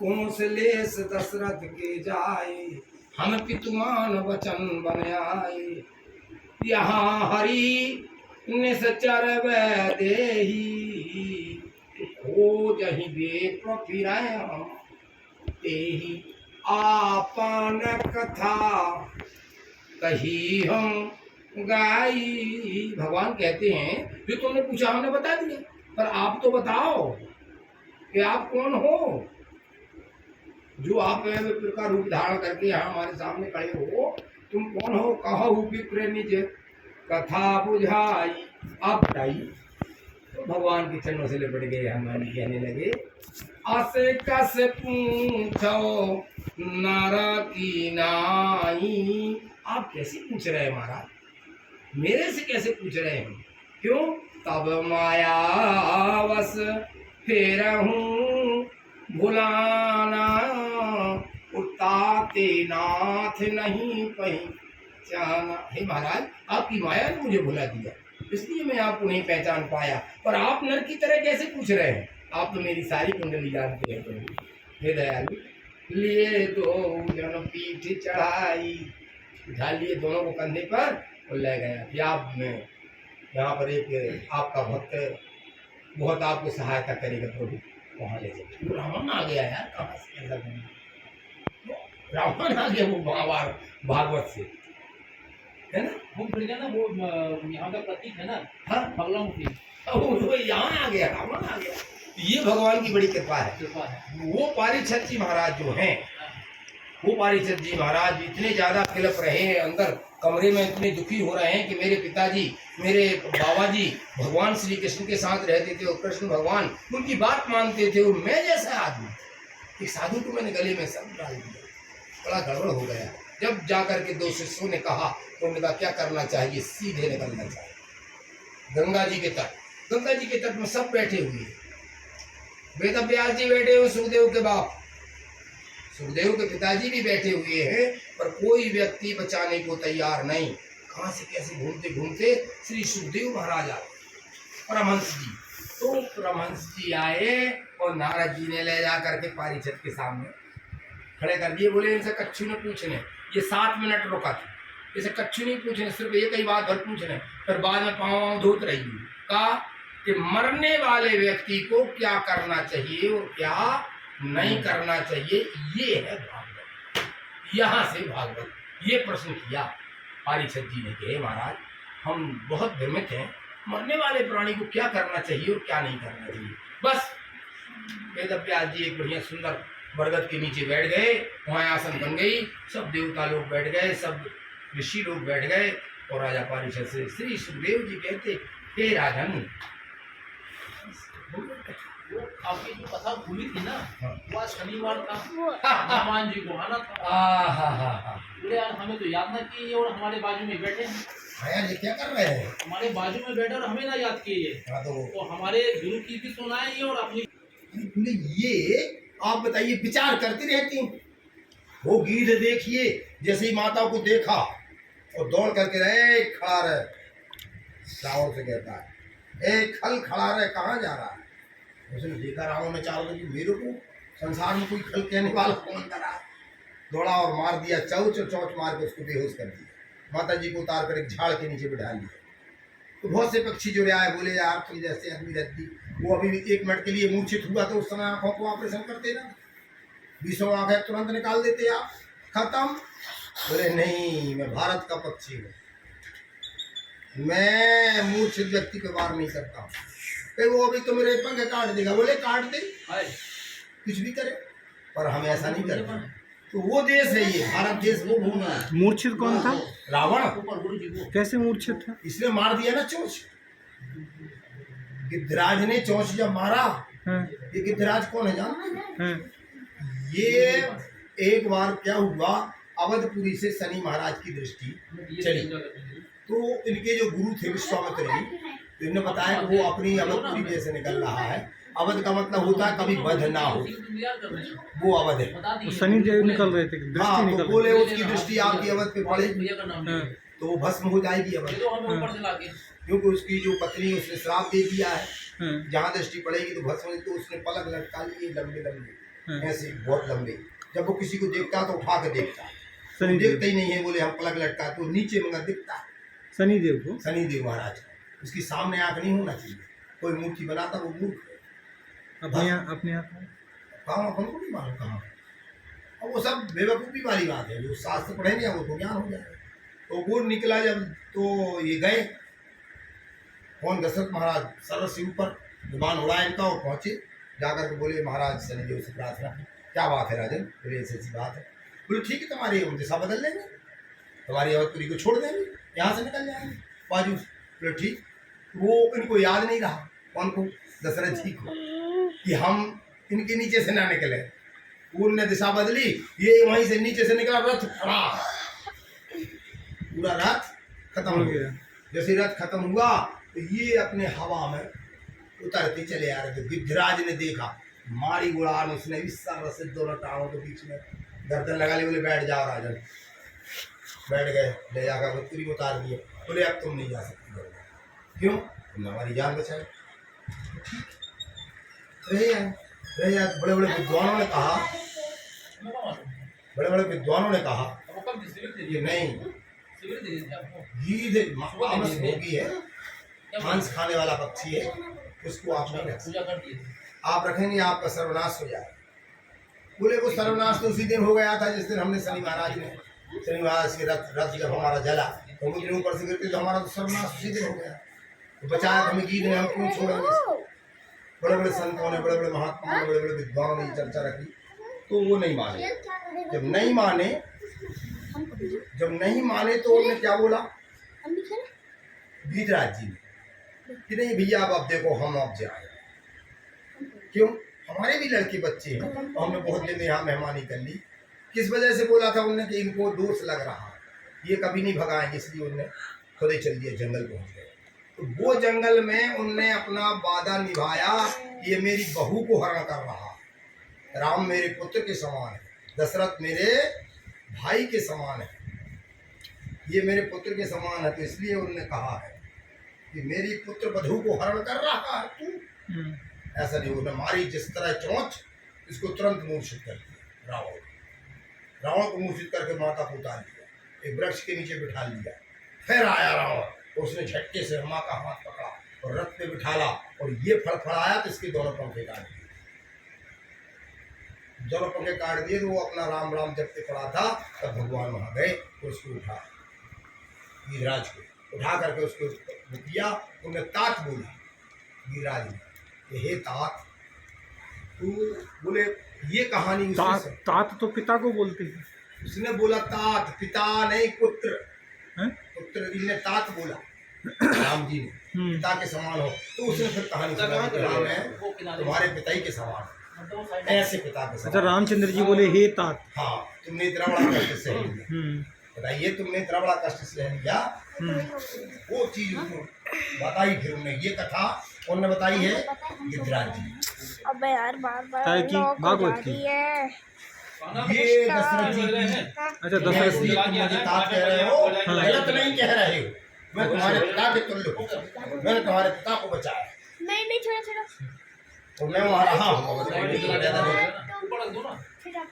कौशलेश दशरथ के जाए, हम पितुमान वचन बन आए। यहाँ हरि निश्चर देही, खोजहि बेप फिरय हम तेहि। आपन कथा कही हम गाई। भगवान कहते हैं जो तुमने पूछा हमने बता दिया, पर आप तो बताओ कि आप कौन हो, जो आप का रूप धारण करके यहाँ हमारे सामने खड़े हो। तुम कौन हो? कहु विप्र निज कथा बुझाई। आप बताइए। तो भगवान के चरणों से लिपट गए हमारी, कहने लगे अस कस पूछो नर की नाई। आप कैसे पूछ रहे हैं महाराज, मेरे से कैसे पूछ रहे हैं? क्यों? तब मायावश फिर हूँ भुलाना, उताते नाथ नहीं पहचाना। हे महाराज, आपकी माया ने मुझे भुला दिया, इसलिए मैं आपको नहीं पहचान पाया। पर आप नर की तरह कैसे पूछ रहे हैं? आप तो मेरी सारी कुंडली जानते हैं प्रभु। हे दयालु, लिए दो जन पीठ चढ़ाई, उठा लिए दोनों को कंधे पर और ले गया। यहाँ पर एक आपका भक्त बहुत आपको सहायता करेगा प्रभु, वहाँ ले जाए। रावण आ गया यार, कहाँ से ऐसा रावण आ गया वो भागवत से, है ना? वो फिर गया ना, वो यहाँ का प्रतीक है ना। हाँ, बगलामुखी, वो यहाँ आ गया, रावण आ गया। ये भगवान की बड़ी कृपा है। वो पारीक्षत जी महाराज जो हैं, वो पारीक्षत जी महाराज इतने ज्यादा फिलप रहे हैं अंदर कमरे में, इतने दुखी हो रहे हैं कि मेरे पिताजी, मेरे बाबा जी भगवान श्री कृष्ण के साथ रहते थे और कृष्ण भगवान उनकी बात मानते थे, और मैं जैसा आदमी एक साधु को मैंने गले में सब डाल दिया। बड़ा गड़बड़ हो गया। जब जाकर के दो शिष्यों ने कहा तो उन्होंने कहा क्या करना चाहिए? सीधे निकलना चाहिए गंगा जी के तट। गंगा जी के तट में सब बैठे हुए हैं, वेद व्यास जी बैठे हुए, सुखदेव के बाप, सुखदेव के पिताजी भी बैठे हुए हैं, पर कोई व्यक्ति बचाने को तैयार नहीं। कहाँ से कैसे घूमते घूमते श्री सुखदेव महाराज आए, परमहंस जी। तो परमहंस जी आए और नारद जी ने ले जा करके पारीक्षत के सामने खड़े कर दिए। बोले इनसे कच्छू ने पूछने, ये 7 मिनट रुका था, इसे कच्छू नहीं पूछने, सिर्फ एक ही बात भर पूछने, फिर बाद में पाँव धोत रही। कहा कि मरने वाले व्यक्ति को क्या करना चाहिए और क्या नहीं करना चाहिए, ये है भागवत। यहाँ से भागवत ये प्रश्न किया पारीक्षत जी ने कि महाराज हम बहुत भ्रमित हैं, मरने वाले प्राणी को क्या करना चाहिए और क्या नहीं करना चाहिए। बस वेद व्यास जी एक बढ़िया सुंदर बरगद के नीचे बैठ गए, वहाँ आसन बन गई, सब देवता लोग बैठ गए, सब ऋषि लोग बैठ गए, और राजा पारीक्षत से श्री सुखदेव जी कहते हे राजन, वो आपकी जो कथा भूली थी ना, हाँ। वो आज शनिवार था, हनुमान जी को आना था। बोले यार हमें तो याद ना किए और हमारे बाजू में बैठे हैं। यार ये क्या कर रहे हैं? हमारे बाजू में बैठे और हमें ना याद किए। तो हमारे गुरु की भी सुनाए और अपनी ये आप बताइए, विचार करती रहती हैं। वो गीध देखिए, जैसे ही माता को देखा और दौड़ करके रहे, खड़ा रहे, रावण से कहता है ए खल खड़ा रहे, कहाँ जा रहा है? उसने देखा रावण ने चारों तरफ, मेरे को संसार में कोई खल कहने वाला कौन करा? दौड़ा और मार दिया, चौच मार के उसको बेहोश कर दिया। माता जी को उतार कर एक झाड़ के नीचे बिठा लिया। तो बहुत से पक्षी जो आए बोले यार तुम जैसे आदमी रहती, वो अभी 1 मिनट के लिए मूर्छित हुआ तो उस समय आंखों को ऑपरेशन करते ना, 20 आंखें तुरंत निकाल देते आप, खत्म। बोले नहीं, मैं भारत का पक्षी हूँ, मैं मूर्छित व्यक्ति को वार नहीं करता हूँ। वो अभी तो मेरे पंख काट देगा। बोले काट दे, कुछ भी करे, पर हम ऐसा नहीं करते। तो वो देश है ये, भारत देश वो भूमि है। मूर्छित कौन था? रावण। कैसे मूर्छित था? इसने मार दिया ना चोंच, गिद्धराज ने चोंच जब मारा। ये गिद्धराज कौन है जानते हैं? ये एक बार क्या हुआ, अवधपुरी से शनि महाराज की दृष्टि चली, तो इनके जो गुरु थे विश्वामित्र जी, तो इन्होंने बताया कि वो अपनी अवधपुरी जैसे निकल रहा है। अवध का मतलब होता है कभी वध ना हो, वो अवध है। शनि देव निकल रहे थे, हाँ, तो बोले उसकी दृष्टि आपकी अवध पे पड़ेगी तो वो भस्म हो जाएगी अवध, क्योंकि उसकी जो पत्नी उसने श्राप दे दिया है, जहाँ दृष्टि पड़ेगी तो भस्म। तो उसने पलक लटका लिए लंबे लंबे, हाँ। ऐसे बहुत लंबे। जब वो किसी को देखता तो उठा के देखता, तो शनिदेव। देखते ही नहीं है, बोले हम पलक लटका तो नीचे मगर दिखता है। शनिदेव को। शनिदेव महाराज, उसकी सामने आंख नहीं होना चाहिए। कोई मूर्ति बनाता वो मूर्ख है। अपने यहाँ कहाँ अपन को नहीं मालूम कहाँ। अब वो सब बेवकूफ़ी वाली बात है, जो शास्त्र पढ़ेंगे वो तो ज्ञान हो जाएगा। तो वो निकला जब, तो ये गए कौन, दशरथ महाराज सरस से ऊपर विमान उड़ा इनका और पहुँचे, जाकर के बोले महाराज शनिदेव से प्रार्थना, क्या बात है राजन, बोले ऐसी बात है। बोले ठीक है, तुम्हारी हम दिशा बदल लेंगे, तुम्हारी अवधपुरी को छोड़ देंगे, यहाँ से निकल जाएंगे बाजू। बोले ठीक। वो इनको याद नहीं रहा, कौन को, दशरथ जी को, कि हम इनके नीचे से ना निकले। उनने दिशा बदली, ये वहीं से नीचे से निकला, रथ खड़ा, पूरा रथ खत्म हो गया। जैसे रथ खत्म हुआ तो ये अपने हवा में उतरते चले आ रहे थे। गिद्धराज ने देखा, मारी उड़ान उसने भी सर से दोनों टांगों के बीच में गर्दन लगा ली। बोले बैठ जाओ राजन, बैठ गए, ले जाकर बत्तरी उतार दिए। बोले अब तुम नहीं जा सकती। क्यों, तुमने हमारी जान बचाई। रहे बड़े बड़े विद्वानों ने कहा, बड़े बड़े विद्वानों ने कहा कि नहीं, गीध मांस भोगी है, मांस खाने वाला पक्षी है, उसको आप नहीं रख सकते। आप रखेंगे आपका सर्वनाश हो जाए। बोले वो सर्वनाश तो उसी दिन हो गया था जिस दिन हमने शनि महाराज के रथ जब हमारा जला, तो मुझे ऊपर से गिरते तो हमारा तो सर्वनाश उसी दिन हो गया। तो बचाया हमें गीध ने, हम क्यों छोड़ेंगे। बड़े बड़े संतों ने, बड़े बड़े महात्माओं ने, बड़े बड़े विद्वानों ने चर्चा रखी, तो वो नहीं माने। जब नहीं माने तो उन्होंने क्या बोला, गीधराज जी ने, कि नहीं भैया अब देखो हम अब जाए। क्यों, हमारे भी लड़के बच्चे हैं, तो हमने बहुत दिन यहाँ मेहमानी कर ली। किस वजह से बोला था उन्होंने, कि इनको दोष लग रहा, ये कभी नहीं भगाएंगे, इसलिए उन्होंने खुद ही चल दिया, जंगल पहुँच गए। तो वो जंगल में उनने अपना वादा निभाया, ये मेरी बहू को हरण कर रहा, राम मेरे पुत्र के समान है, दशरथ मेरे भाई के समान है, ये मेरे पुत्र के समान है। तो इसलिए उन्होंने कहा है कि मेरी पुत्र वधू को हरण कर रहा है तू। ऐसा नहीं, उन्होंने मारी जिस तरह चोंच, इसको तुरंत मूर्छित कर दिया। रावण को मूर्छित करके माता को उतार दिया, एक वृक्ष के नीचे बिठा लिया। फिर आया रावण, उसने झटके से माँ का हाथ पकड़ा और रथ पे बिठाला, और ये फड़फड़ाया तो इसके दोनों पंखे काट दिए। दोनों पंखे काट दिए तो वो अपना राम राम जपते पड़ा था। तब भगवान वहां गए तो उसको उठा, गीधराज को उठा करके उसको किया। उन्होंने तात बोला गीधराज ने, हे तात, तू, बोले ये कहानी तात तो पिता को बोलते हैं। उसने बोला तात, पिता नहीं पुत्र, पुत्र जी ने तात बोला, राम जी ने पिता के समान हो। तो उसने फिर कहानी राम है तुम्हारे पिता ही के समान, ऐसे पिता के समान। अच्छा, रामचंद्र जी बोले हे तात। हाँ, तुमने इतना बड़ा कष्ट सह लिया, बताइए तुमने इतना बड़ा कष्ट सह लिया। वो चीज बताई, फिर उन्होंने ये कथा उन्होंने बताई है गिद्धराज जी। अबे यार बार-बार भागवत की ये दशरथ जी की। अच्छा, दशरथ जी मुझे तात कह रहे हो, गलत नहीं कह रहे हो। मैं तुम्हारे पिता के तुल्य हूँ, मैंने तुम्हारे पिता को बचाया। नहीं छोड़ो तो मैं वहाँ रहा हूँ। फिर आप